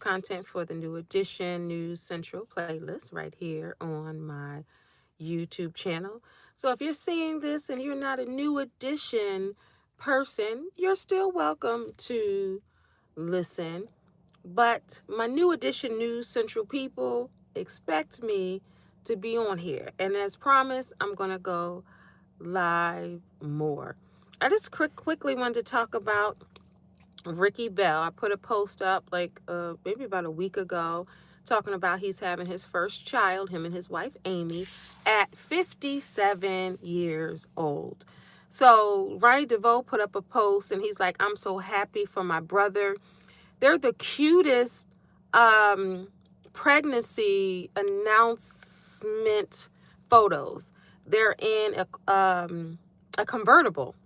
content for the New Edition News Central playlist right here on my YouTube channel. So if you're seeing this and you're not a New Edition person, you're still welcome to listen. But my New Edition News Central people expect me to be on here. And as promised, I'm going to go live more. I just quickly wanted to talk about Ricky Bell. I put a post up like maybe about a week ago talking about he's having his first child, him and his wife Amy, at 57 years old. So Ronnie DeVoe put up a post and he's like, I'm so happy for my brother. They're the cutest pregnancy announcement photos. They're in a convertible.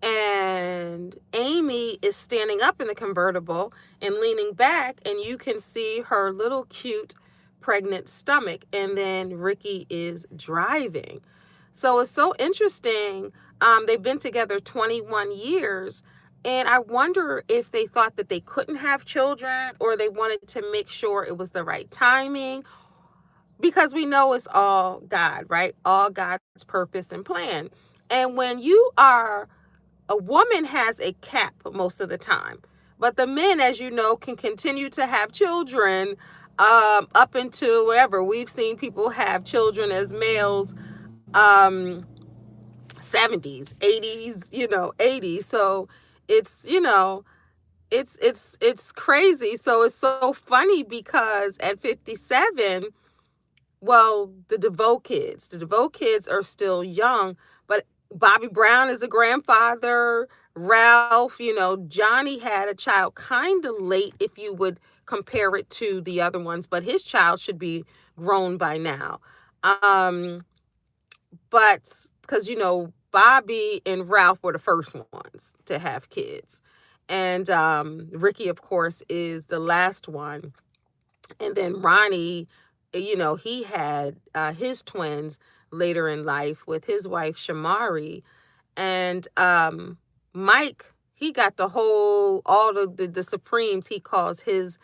And Amy is standing up in the convertible and leaning back, and you can see her little cute pregnant stomach. And then Ricky is driving. So it's so interesting. They've been together 21 years. And I wonder if they thought that they couldn't have children or they wanted to make sure it was the right timing, because we know it's all God, right? All God's purpose and plan. And when you are a woman has a cap most of the time, but the men, as you know, can continue to have children up until wherever. We've seen people have children as males, 70s, 80s, 80s. So it's, it's crazy. So it's so funny because at 57, well, the DeVoe kids are still young, but Bobby Brown is a grandfather. Ralph, Johnny had a child kind of late if you would compare it to the other ones, but his child should be grown by now. But because, Bobby and Ralph were the first ones to have kids. And Ricky, of course, is the last one. And then Ronnie, he had his twins later in life with his wife, Shamari. And Mike, he got all the Supremes, he calls his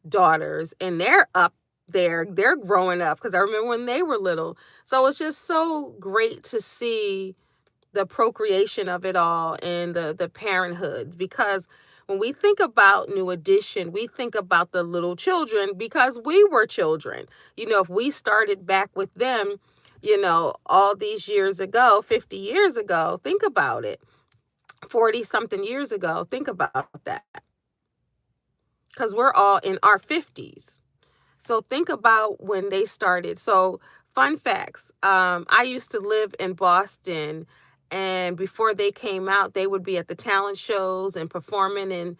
daughters, and they're up there. They're growing up because I remember when they were little. So it's just so great to see the procreation of it all and the parenthood, because when we think about New Edition, we think about the little children because we were children. If we started back with them, all these years ago, 50 years ago, think about it. 40 something years ago, think about that. Because we're all in our 50s. So think about when they started. So fun facts. I used to live in Boston, and before they came out, they would be at the talent shows and performing in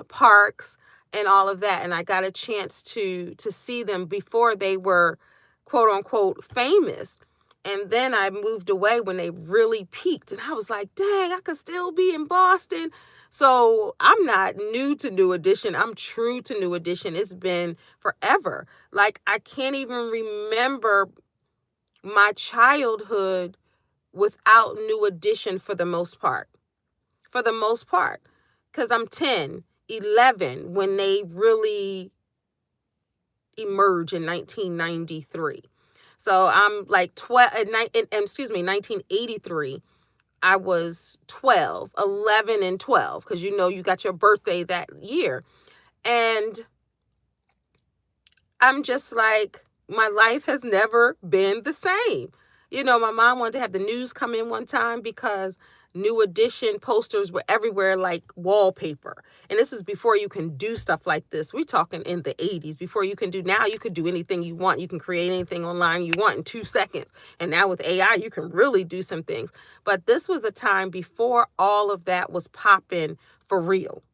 parks and all of that. And I got a chance to see them before they were quote unquote famous. And then I moved away when they really peaked. And I was like, dang, I could still be in Boston. So I'm not new to New Edition. I'm true to New Edition. It's been forever. Like, I can't even remember my childhood without New Edition for the most part. Because I'm 10, 11 when they really emerged in 1993. So I'm like 1983. I was 12, 11 and 12, because you got your birthday that year. And I'm just like, my life has never been the same. My mom wanted to have the news come in one time because New Edition posters were everywhere like wallpaper. And this is before you can do stuff like this. We're talking in the 80s, before you can do. Now you could do anything you want. You can create anything online you want in 2 seconds. And now with AI, you can really do some things. But this was a time before all of that was popping for real,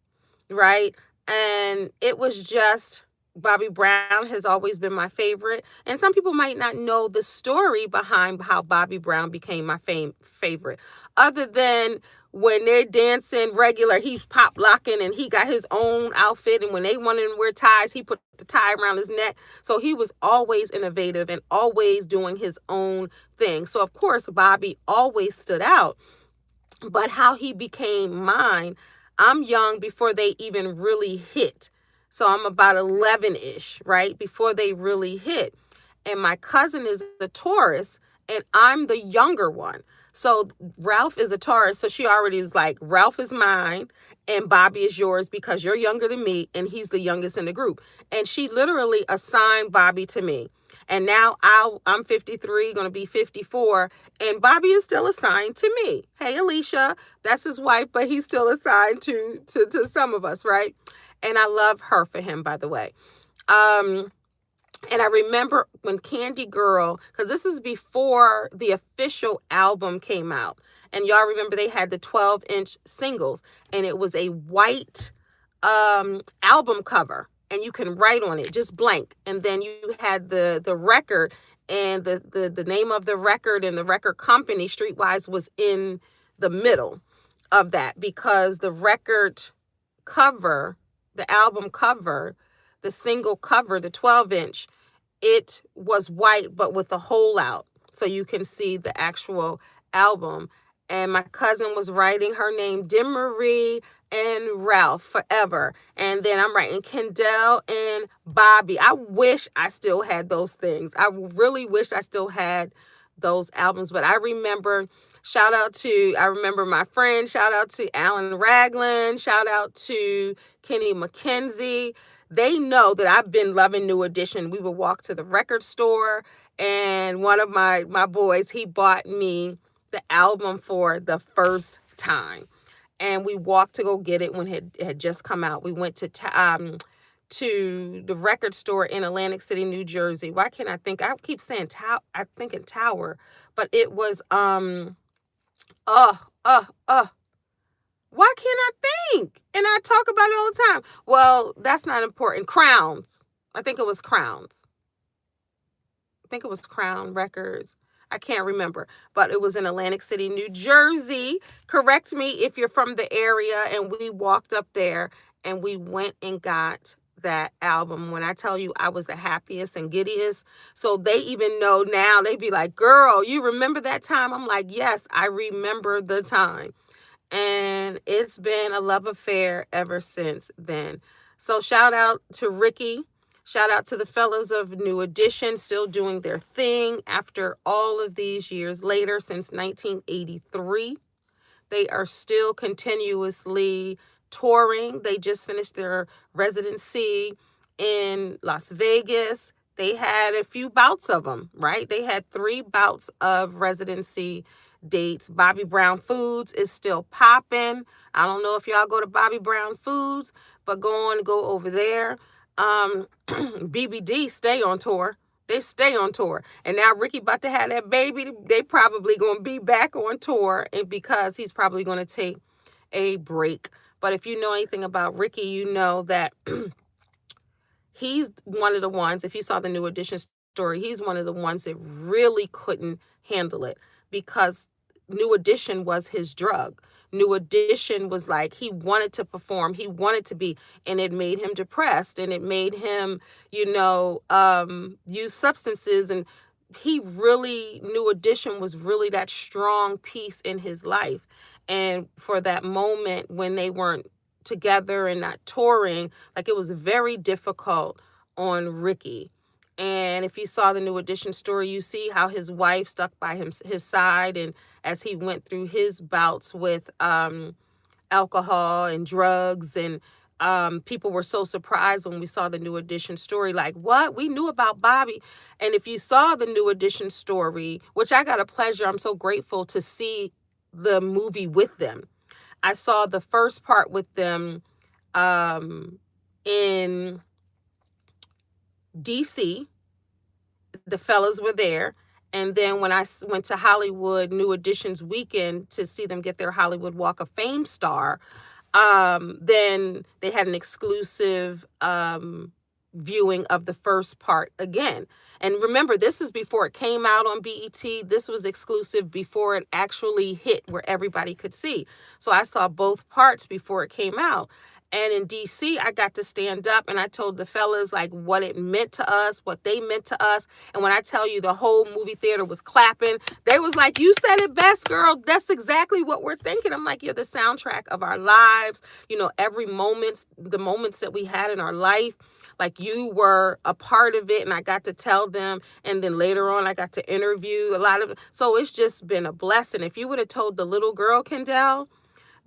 right? And it was just, Bobby Brown has always been my favorite. And some people might not know the story behind how Bobby Brown became my favorite. Other than when they're dancing regular, he's pop locking and he got his own outfit. And when they wanted to wear ties, he put the tie around his neck. So he was always innovative and always doing his own thing. So of course, Bobby always stood out. But how he became mine, I'm young before they even really hit. So I'm about 11-ish, right? Before they really hit. And my cousin is a Taurus, and I'm the younger one. So Ralph is a Taurus. So she already was like, Ralph is mine and Bobby is yours because you're younger than me and he's the youngest in the group. And she literally assigned Bobby to me. And now I'm 53, going to be 54, and Bobby is still assigned to me. Hey, Alicia, that's his wife, but he's still assigned to some of us, right? And I love her for him, by the way. And I remember when Candy Girl, because this is before the official album came out. And y'all remember they had the 12-inch singles. And it was a white album cover. And you can write on it, just blank. And then you had the record. And the name of the record and the record company, Streetwise, was in the middle of that. Because the record cover, the album cover, the single cover, the 12-inch, it was white but with a hole out, so you can see the actual album. And my cousin was writing her name, Demery and Ralph, forever. And then I'm writing Kendall and Bobby. I wish I still had those things. I really wish I still had those albums. But I remember, I remember my friend, shout out to Alan Ragland, shout out to Kenny McKenzie. They know that I've been loving New Edition. We would walk to the record store, and one of my boys, he bought me the album for the first time. And we walked to go get it when it had just come out. We went to the record store in Atlantic City, New Jersey. Why can't I think? I keep saying I'm thinking Tower, but it was why can't I think? And I talk about it all the time. Well, that's not important. Crowns. I think it was Crowns. I think it was Crown Records. I can't remember, but it was in Atlantic City, New Jersey. Correct me if you're from the area. And we walked up there and we went and got that album. When I tell you I was the happiest and giddiest. So they even know now, they be like, girl, you remember that time? I'm like, yes, I remember the time. And it's been a love affair ever since then. So shout out to Ricky. Shout out to the fellas of New Edition, still doing their thing after all of these years later, since 1983. They are still continuously touring. They just finished their residency in Las Vegas. They had a few bouts of them, right? They had 3 bouts of residency dates. Bobby Brown Foods is still popping. I don't know if y'all go to Bobby Brown Foods, but go over there. BBD stay on tour. They stay on tour. And now Ricky about to have that baby. They probably going to be back on tour, and because he's probably going to take a break. But if you know anything about Ricky, you know that he's one of the ones, if you saw the New Edition story, he's one of the ones that really couldn't handle it, because New Edition was his drug. New Edition was like, he wanted to perform, he wanted to be, and it made him depressed, and it made him, use substances. And New Edition was really that strong piece in his life. And for that moment when they weren't together and not touring, like, it was very difficult on Ricky. And if you saw the New Edition story, you see how his wife stuck by his side, and as he went through his bouts with alcohol and drugs, and people were so surprised when we saw the New Edition story, like, what? We knew about Bobby. And if you saw the New Edition story, which I got a pleasure, I'm so grateful to see the movie with them. I saw the first part with them in DC. The fellas were there. And then when I went to Hollywood, New Edition's weekend, to see them get their Hollywood Walk of Fame star, then they had an exclusive viewing of the first part again. And remember, this is before it came out on BET. This was exclusive before it actually hit where everybody could see. So I saw both parts before it came out. And in DC, I got to stand up and I told the fellas like what it meant to us, what they meant to us. And when I tell you the whole movie theater was clapping, they was like, you said it best, girl. That's exactly what we're thinking. I'm like, you're the soundtrack of our lives. You know, every moment, the moments that we had in our life, like you were a part of it, and I got to tell them. And then later on, I got to interview a lot of, so it's just been a blessing. If you would have told the little girl, Kendall,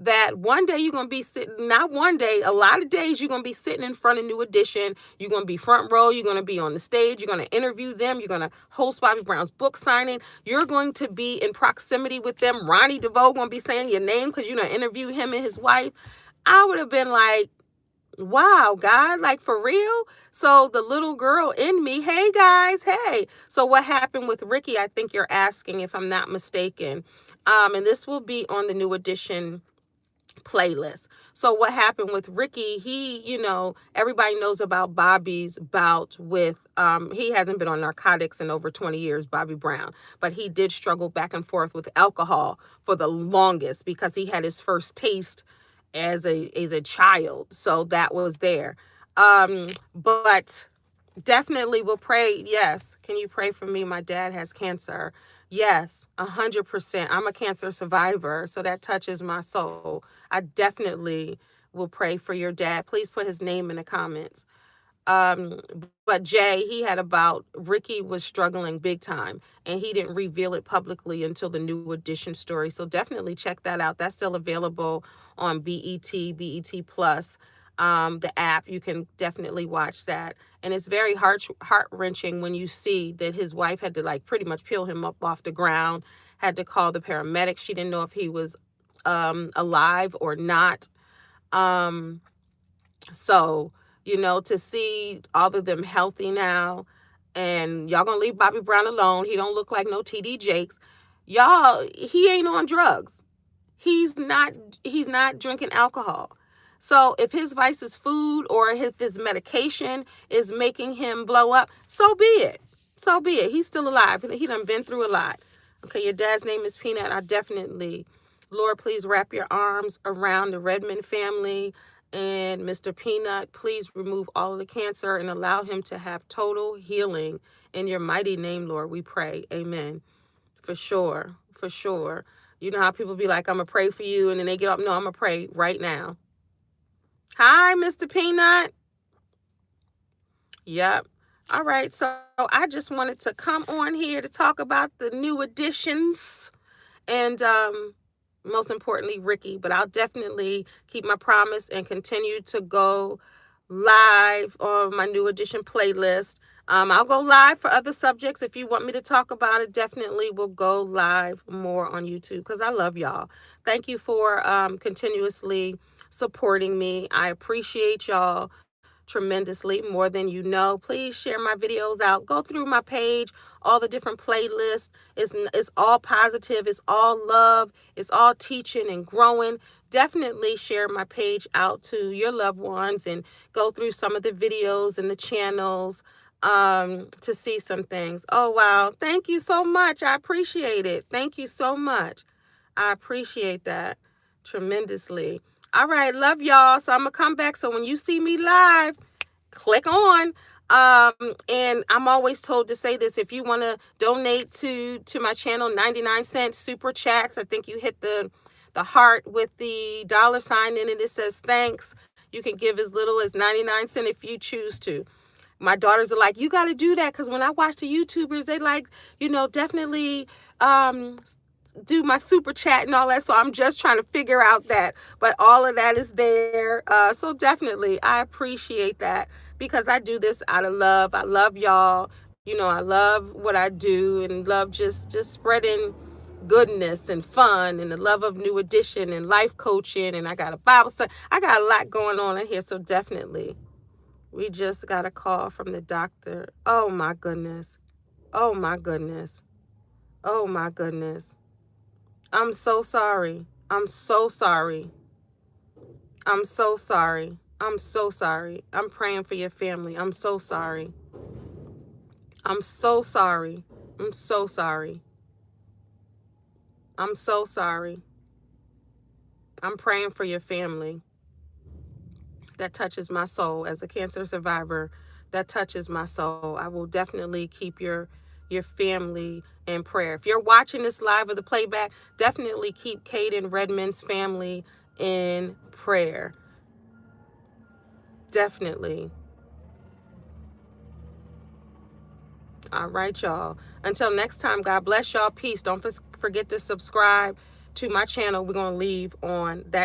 that one day you're going to be sitting, not one day, a lot of days you're going to be sitting in front of New Edition. You're going to be front row. You're going to be on the stage. You're going to interview them. You're going to host Bobby Brown's book signing. You're going to be in proximity with them. Ronnie DeVoe going to be saying your name because you're going to interview him and his wife. I would have been like, wow, God, like for real? So the little girl in me, hey guys, hey. So what happened with Ricky, I think you're asking, if I'm not mistaken. And this will be on the New Edition playlist. So what happened with Ricky, he, you know, everybody knows about Bobby's bout with, he hasn't been on narcotics in over 20 years, Bobby Brown, but he did struggle back and forth with alcohol for the longest because he had his first taste as a child. So that was there. But definitely will pray. Yes. Can you pray for me? My dad has cancer. Yes, 100%. I'm a cancer survivor, so that touches my soul. I definitely will pray for your dad. Please put his name in the comments. Um, but Jay, he had about, Ricky was struggling big time, and he didn't reveal it publicly until the New Edition story. So definitely check that out. That's still available on BET Plus, the app. You can definitely watch that. And it's very heart-wrenching when you see that his wife had to like pretty much peel him up off the ground, had to call the paramedics. She didn't know if he was alive or not. So, you know, to see all of them healthy now, and y'all gonna leave Bobby Brown alone. He don't look like no TD Jakes. Y'all, he ain't on drugs. He's not drinking alcohol. So if his vice is food, or if his medication is making him blow up, so be it. So be it. He's still alive. He done been through a lot. Okay, your dad's name is Peanut. I definitely, Lord, please wrap your arms around the Redmond family and Mr. Peanut. Please remove all of the cancer and allow him to have total healing. In your mighty name, Lord, we pray. Amen. For sure. For sure. You know how people be like, I'm going to pray for you, and then they get up. No, I'm going to pray right now. Hi, Mr. Peanut. Yep. All right. So I just wanted to come on here to talk about the New Editions, and most importantly, Ricky. But I'll definitely keep my promise and continue to go live on my New Edition playlist. I'll go live for other subjects. If you want me to talk about it, definitely will go live more on YouTube, because I love y'all. Thank you for continuously supporting me. I appreciate y'all tremendously, more than you know. Please share my videos out. Go through my page, all the different playlists. It's all positive. It's all love. It's all teaching and growing. Definitely share my page out to your loved ones and go through some of the videos and the channels to see some things. Oh, wow. Thank you so much. I appreciate it. Thank you so much. I appreciate that tremendously. All right, love y'all. So I'm gonna come back. So when you see me live, click on. And I'm always told to say this: if you want to donate to my channel, 99-cent super chats. I think you hit the heart with the $sign in it. It says thanks. You can give as little as 99 cents if you choose to. My daughters are like, you got to do that, because when I watch the YouTubers, they like, you know, definitely do my super chat and all that. So I'm just trying to figure out that, but all of that is there. So definitely I appreciate that, because I do this out of love. I love y'all. You know, I love what I do, and love just spreading goodness and fun, and the love of New Edition and life coaching. And I got a Bible study. I got a lot going on in here. So definitely, we just got a call from the doctor. Oh my goodness. Oh my goodness. Oh my goodness. I'm so sorry. I'm so sorry. I'm so sorry. I'm so sorry. I'm praying for your family. I'm so sorry. I'm so sorry. I'm so sorry. I'm so sorry. I'm praying for your family. that touches my soul. As a cancer survivor, that touches my soul. I will definitely keep your family in prayer. If you're watching this live or the playback, definitely keep Caden Redmond's family in prayer. Definitely. All right, y'all. Until next time, God bless y'all. Peace. Don't forget to subscribe to my channel. We're going to leave on that